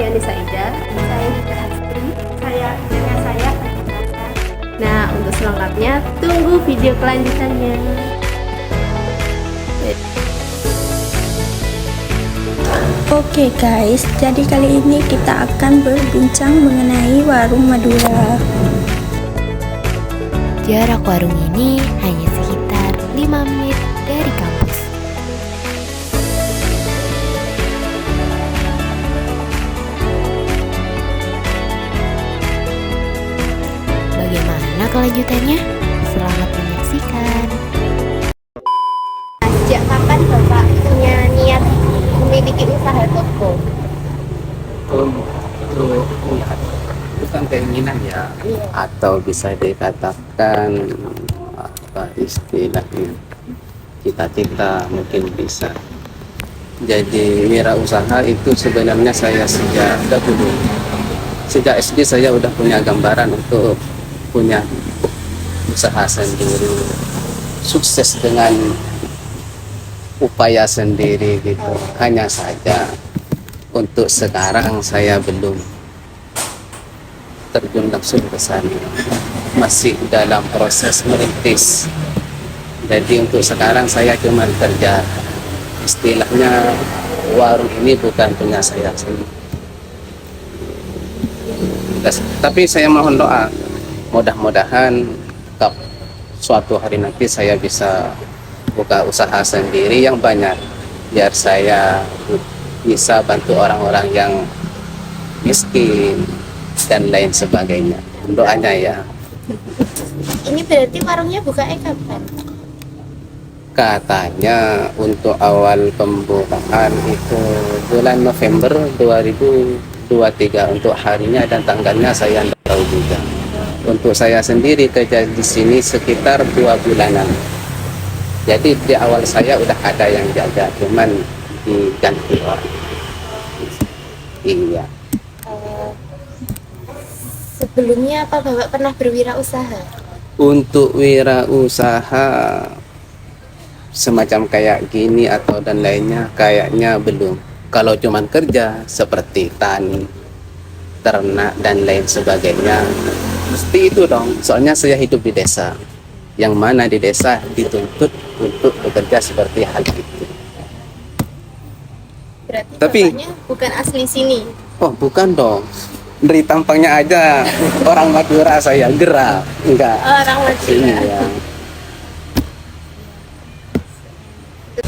Fitriani Saida. Saya Nita Astri. Dengan saya Nasa. Nah, untuk selengkapnya tunggu video kelanjutannya. Oke guys, jadi kali ini kita akan berbincang mengenai warung Madura. Jarak warung ini hanya sekitar 5 menit dari kampus. Bagaimana kelanjutannya? Selamat menyaksikan. Sejak kapan Bapak punya niat memiliki usaha toko? Untuk bukan keinginan ya, atau bisa dikatakan apa istilahnya, cita-cita mungkin bisa. Jadi wirausaha itu sebenarnya saya sejak dahulu, sejak SD saya udah punya gambaran untuk punya usaha sendiri, sukses dengan upaya sendiri gitu. Hanya saja untuk sekarang saya belum terjun langsung ke sana, masih dalam proses merintis. Jadi untuk sekarang saya cuma kerja, istilahnya warung ini bukan punya saya sendiri. Tapi saya mohon doa, mudah-mudahan suatu hari nanti saya bisa buka usaha sendiri yang banyak, biar saya bisa bantu orang-orang yang miskin dan lain sebagainya. Doanya ya. Ini berarti warungnya bukanya kapan? Katanya untuk awal pembukaan itu bulan November 2023. Untuk harinya dan tanggalnya saya tidak tahu juga. Untuk saya sendiri kerja di sini sekitar 2 bulanan. Jadi di awal saya udah ada yang jaga, cuman diganti orang. Iya. Sebelumnya apa Bapak pernah berwirausaha? Untuk wirausaha semacam kayak gini atau dan lainnya kayaknya belum. Kalau cuman kerja seperti tani, ternak dan lain sebagainya, mesti itu dong. Soalnya saya hidup di desa, yang mana di desa dituntut untuk bekerja seperti hal itu. Berarti Tapi Bapaknya bukan asli sini. oh bukan dong, dari tampangnya aja orang Madura, saya gerak enggak. Orang Madura. Iya.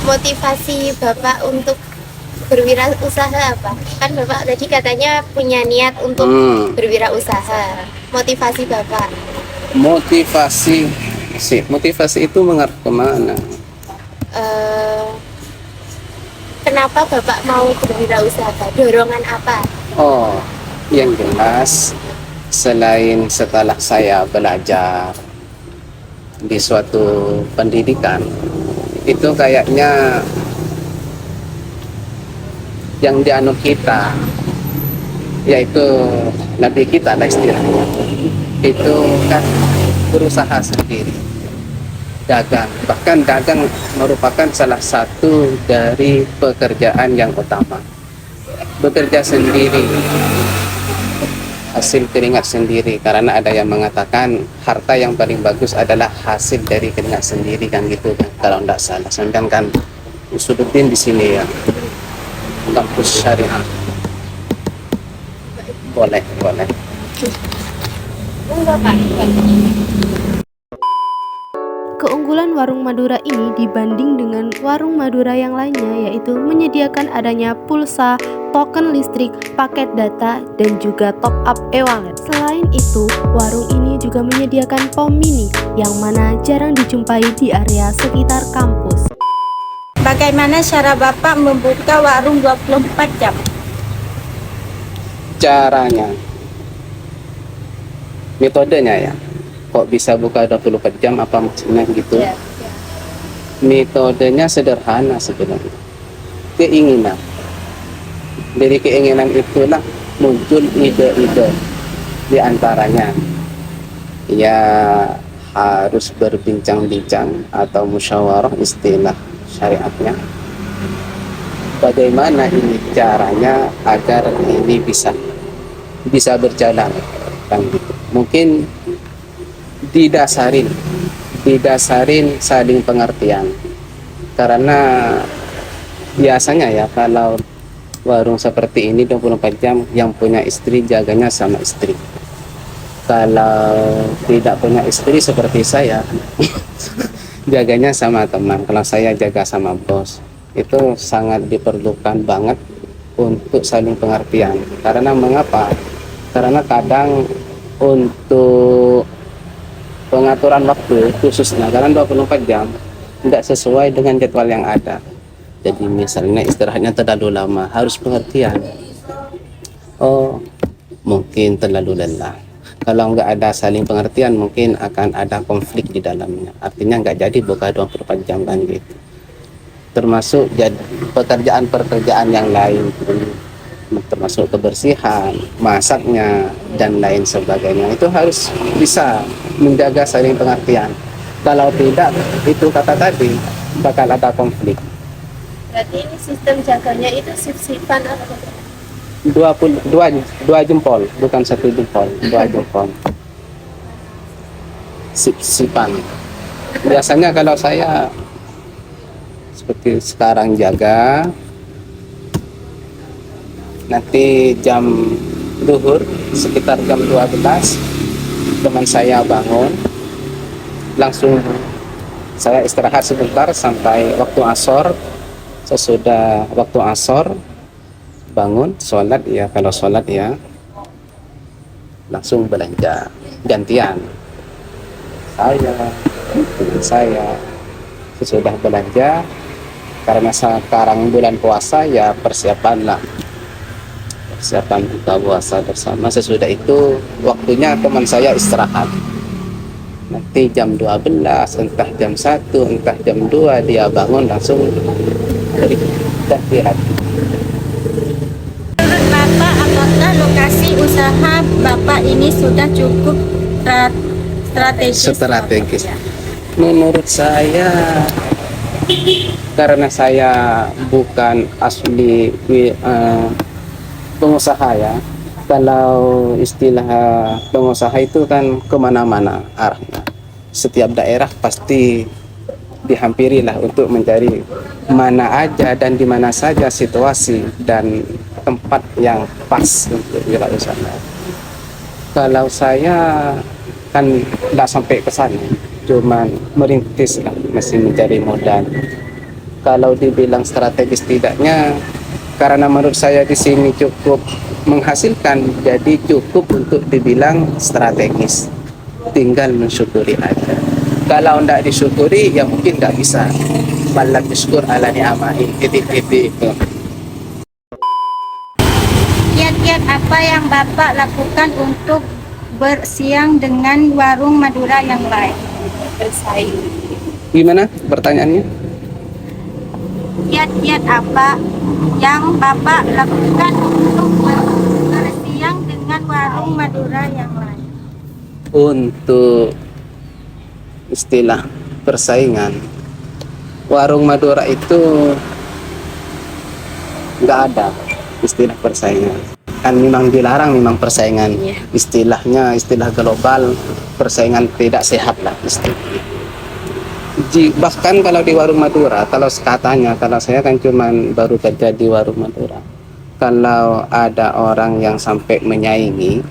Motivasi Bapak untuk berwirausaha apa? Kan Bapak tadi katanya punya niat untuk berwirausaha. Motivasi Bapak? Motivasi itu mengarah kemana? Kenapa Bapak mau berwirausaha? Dorongan apa? Oh, yang jelas selain setelah saya belajar di suatu pendidikan, itu kayaknya yang dianut kita, yaitu nabi kita lah istilahnya, itu kan berusaha sendiri, dagang. Bahkan dagang merupakan salah satu dari pekerjaan yang utama. Bekerja sendiri, hasil keringat sendiri, karena ada yang mengatakan harta yang paling bagus adalah hasil dari keringat sendiri, kan gitu kan, kalau tidak salah. Sedangkan Usuluddin di sini ya, kampus syariah. Boleh. Enggak Pak. Keunggulan warung Madura ini dibanding dengan warung Madura yang lainnya yaitu menyediakan adanya pulsa, token listrik, paket data, dan juga top up e-wallet. Selain itu, warung ini juga menyediakan pom mini yang mana jarang dijumpai di area sekitar kampus. Bagaimana cara Bapak membuka warung 24 jam? Caranya, metodenya ya, kok bisa buka 24 jam, apa maksudnya gitu? Ya. Metodenya sederhana sebenarnya, keinginan. Dari keinginan itulah muncul ide-ide, di antaranya ya harus berbincang-bincang atau musyawarah istilah syariatnya, bagaimana ini caranya agar ini bisa berjalan kan gitu. Mungkin didasarin saling pengertian, karena biasanya ya kalau warung seperti ini 24 jam yang punya istri jaganya sama istri, kalau tidak punya istri seperti saya jaganya sama teman, kalau saya jaga sama bos. Itu sangat diperlukan banget untuk saling pengertian. Karena mengapa? Karena kadang untuk pengaturan waktu khususnya karena 24 jam tidak sesuai dengan jadwal yang ada. Jadi misalnya istirahatnya terlalu lama, harus pengertian. Oh, mungkin terlalu lelah. Kalau nggak ada saling pengertian, mungkin akan ada konflik di dalamnya. Artinya nggak jadi buka 24 jam kan gitu. Termasuk pekerjaan yang lain, termasuk kebersihan, masaknya, dan lain sebagainya. Itu harus bisa menjaga saling pengertian. Kalau tidak, itu kata tadi, bakal ada konflik. Berarti ini sistem jaganya itu sip-sipan atau bagaimana? 2 jempol, bukan 1 jempol, 2 jempol. Sip-sipan. Biasanya kalau saya seperti sekarang jaga, nanti jam duhur sekitar jam 12 teman saya bangun, langsung saya istirahat sebentar sampai waktu asor. Sesudah waktu asor bangun, sholat ya, kalau sholat ya langsung belanja gantian saya sesudah belanja. Karena sekarang bulan puasa ya persiapan buka puasa bersama. Sesudah itu waktunya teman saya istirahat, nanti jam 12, entah jam 1, entah jam 2 dia bangun langsung istirahat. Menurut Bapak, apakah lokasi usaha Bapak ini sudah cukup strategis? Menurut saya, karena saya bukan asli pengusaha ya. Kalau istilah pengusaha itu kan kemana-mana arahnya. Setiap daerah pasti dihampiri lah untuk mencari mana aja dan di mana saja situasi dan tempat yang pas untuk wirausaha. Kalau saya kan tidak sampai ke sana, cuman merintis lah, masih mencari modal. Kalau dibilang strategis tidaknya, karena menurut saya di sini cukup menghasilkan, jadi cukup untuk dibilang strategis. Tinggal mensyukuri aja. Kalau tidak disyukuri, ya mungkin tidak bisa. Malam syukur ala ni'amahi, titik-titik itu. Kiat-kiat apa yang Bapak lakukan untuk bersiang dengan warung Madura yang lain? Bersaing. Gimana pertanyaannya? Kiat-kiat apa yang Bapak lakukan untuk bersiang dengan warung Madura yang lain? Untuk istilah persaingan, warung Madura itu nggak ada istilah persaingan. Kan memang dilarang, memang persaingan. Istilahnya istilah global, persaingan tidak sehat lah istilahnya. Bahkan kalau di warung Madura, kalau katanya, kalau saya kan cuman baru kerja di warung Madura, kalau ada orang yang sampai menyaingi,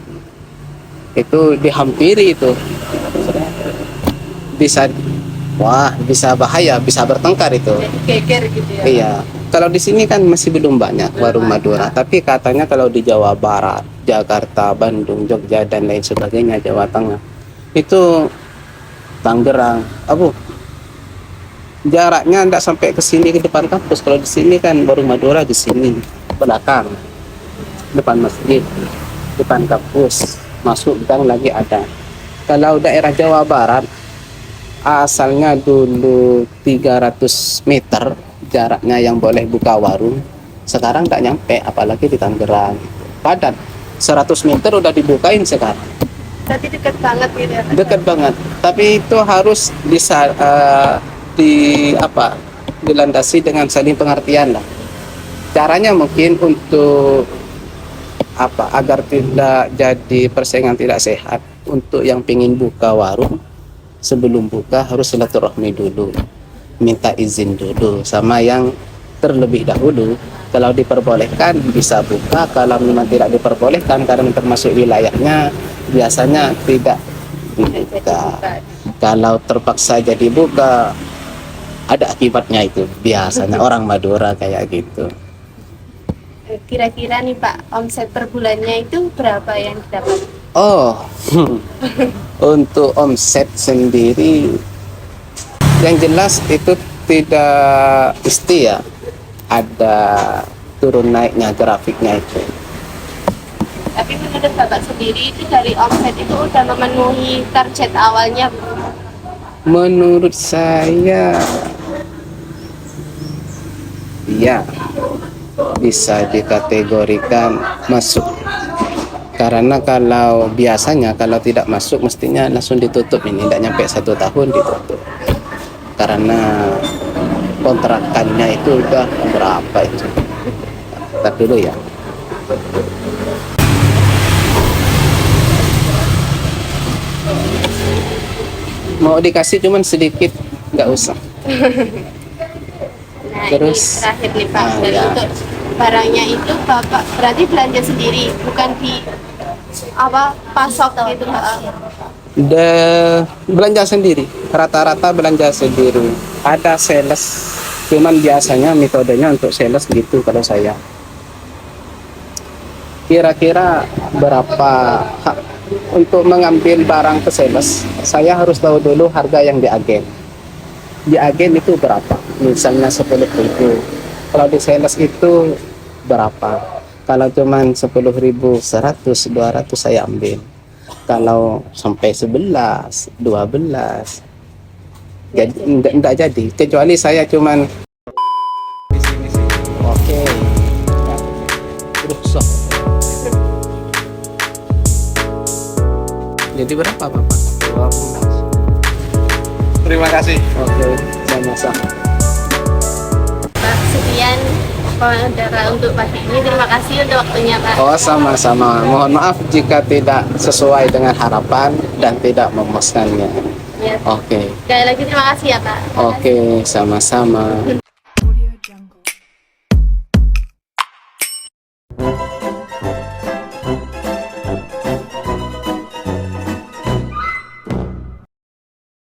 itu dihampiri, itu bisa bahaya, bisa bertengkar itu. Geger gitu ya. Iya. Kalau di sini kan masih belum banyak warung Madura, tapi katanya kalau di Jawa Barat, Jakarta, Bandung, Jogja dan lain sebagainya, Jawa Tengah, itu Tangerang, jaraknya tidak sampai ke sini, ke depan kampus. Kalau di sini kan warung Madura di sini belakang, depan masjid, depan kampus, masuk gang lagi ada. Kalau daerah Jawa Barat, asalnya dulu 300 meter jaraknya yang boleh buka warung, sekarang tak nyampe, apalagi di Tangerang padat 100 meter udah dibukain sekarang. Berarti dekat banget gitu ya. Dekat banget, tapi itu harus bisa dilandasi dengan saling pengertian lah. Caranya mungkin untuk apa, agar tidak jadi persaingan tidak sehat. Untuk yang pingin buka warung, sebelum buka harus silaturahmi dulu, minta izin dulu sama yang terlebih dahulu. Kalau diperbolehkan bisa buka, kalau memang tidak diperbolehkan karena termasuk wilayahnya, biasanya tidak dibuka. Kalau terpaksa jadi buka, ada akibatnya itu biasanya. Orang Madura kayak gitu. Kira-kira nih Pak, omset per bulannya itu berapa yang didapat? Oh, untuk omset sendiri yang jelas itu tidak pasti ya, ada turun naiknya grafiknya itu. Tapi menurut Bapak sendiri itu dari omset itu udah memenuhi target awalnya belum? Menurut saya ya bisa dikategorikan masuk, karena kalau biasanya kalau tidak masuk mestinya langsung ditutup, ini tidak nyampe 1 tahun ditutup karena kontrakannya itu udah berapa itu. Ntar dulu ya. Mau dikasih cuman sedikit, nggak usah. Nah Terus, ini terakhir nih Pak, dan ya. untuk barangnya itu Bapak berarti belanja sendiri, bukan di apa pasok gitu Pak? Belanja sendiri, rata-rata belanja sendiri. Ada sales, cuman biasanya metodenya untuk sales gitu kalau saya. Kira-kira berapa hak untuk mengambil barang ke sales? Saya harus tahu dulu harga yang di agen. Di agen itu berapa? Misalnya 10.000. Kalau di sales itu berapa? Kalau cuman 10.000, 100, 200 saya ambil. Kalau sampai 11, 12, jadi enggak jadi. Kecuali saya cuman oke. Terus jadi berapa Bapak? 12. Terima kasih. Oke, sama-sama. Pak, sekian wawancara untuk pagi ini. Terima kasih untuk waktunya Pak. Oh, sama-sama. Mohon maaf jika tidak sesuai dengan harapan dan tidak memuaskannya. Ya. Oke. Sekali lagi terima kasih ya Pak. Oke, sama-sama.